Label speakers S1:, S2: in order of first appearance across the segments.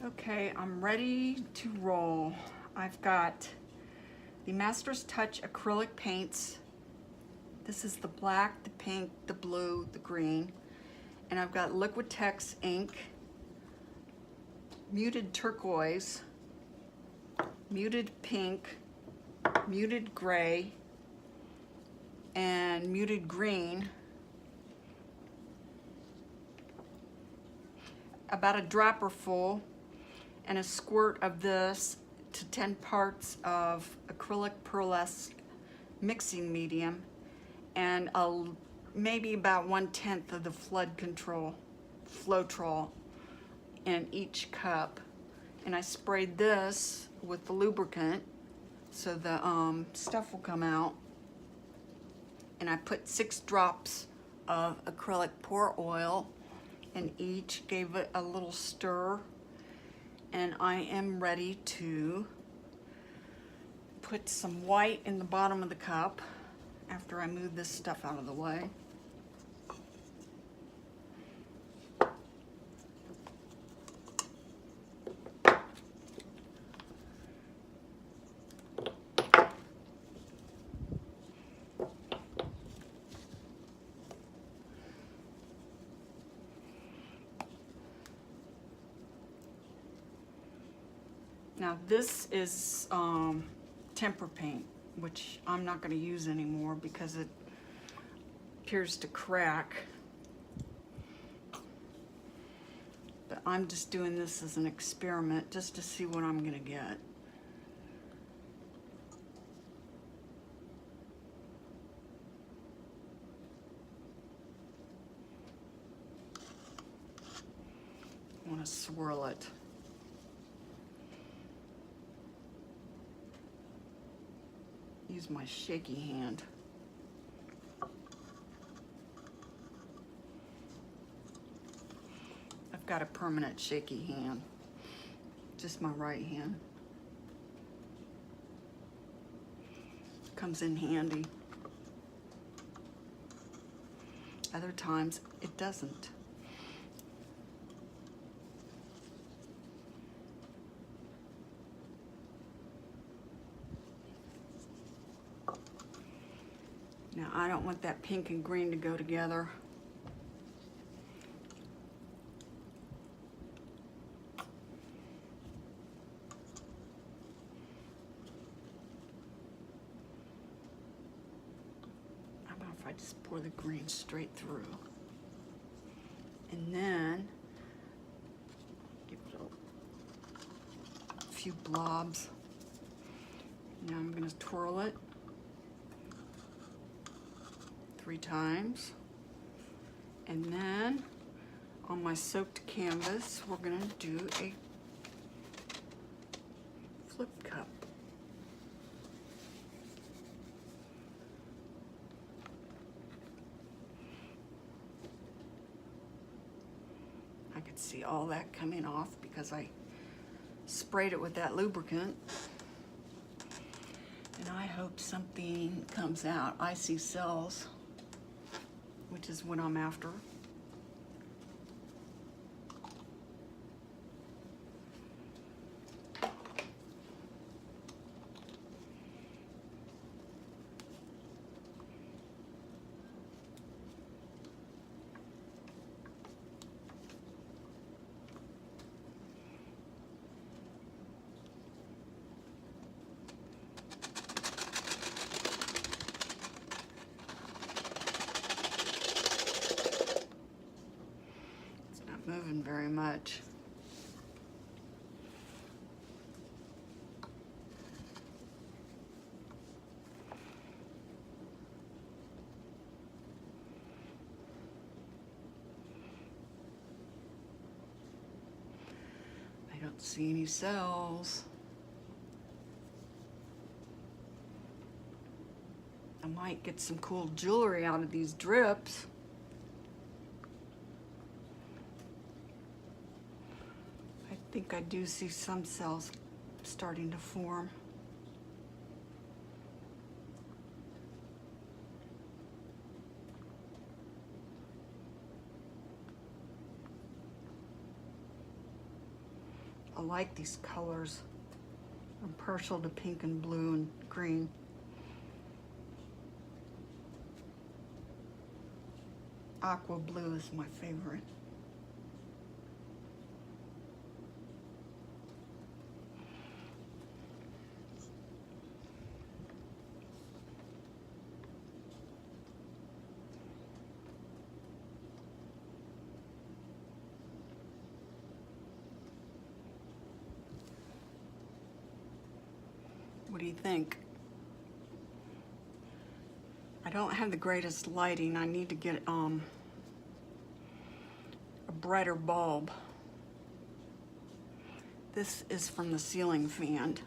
S1: Okay, I'm ready to roll. I've got the Master's Touch acrylic paints. This is the black, the pink, the blue, the green. And I've got Liquitex ink, muted turquoise, muted pink, muted gray, and muted green. About a dropper full and a squirt of this to 10 parts of acrylic pearlescent mixing medium, and maybe about 1/10 of the FLOETROL in each cup. And I sprayed this with the lubricant so the stuff will come out. And I put 6 drops of acrylic pour oil in each, gave it a little stir, and I am ready to put some white in the bottom of the cup after I move this stuff out of the way. Now this is temper paint, which I'm not going to use anymore because it appears to crack. But I'm just doing this as an experiment just to see what I'm going to get. I want to swirl it. Use my shaky hand. I've got a permanent shaky hand, just my right hand. Comes in handy. Other times it doesn't. Now I don't want that pink and green to go together. How about if I just pour the green straight through? And then give it a few blobs. Now I'm going to twirl it 3 times, and then on my soaked canvas we're going to do a flip cup. I could see all that coming off because I sprayed it with that lubricant, and I hope something comes out. I see cells, which is what I'm after. Moving very much. I don't see any cells. I might get some cool jewelry out of these drips. I think I do see some cells starting to form. I like these colors. I'm partial to pink and blue and green. Aqua blue is my favorite. What do you think? I don't have the greatest lighting. I need to get a brighter bulb. This is from the ceiling fan.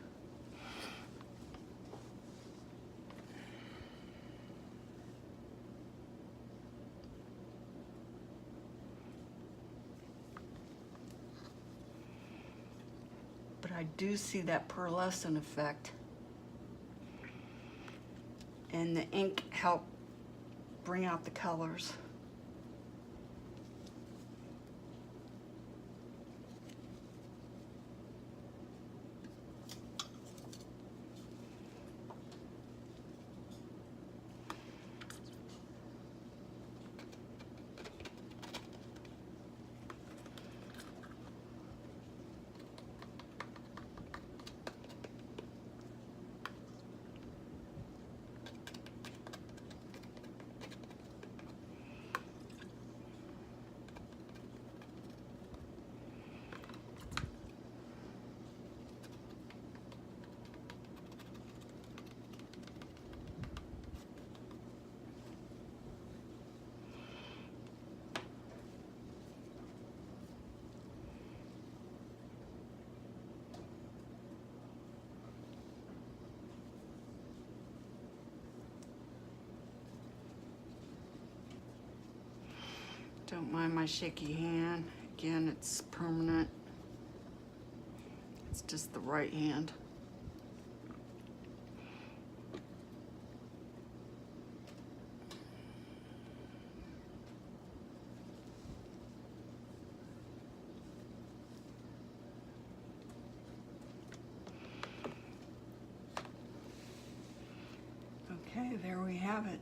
S1: But I do see that pearlescent effect. And the ink helped bring out the colors. Don't mind my shaky hand. Again, it's permanent. It's just the right hand. Okay, there we have it.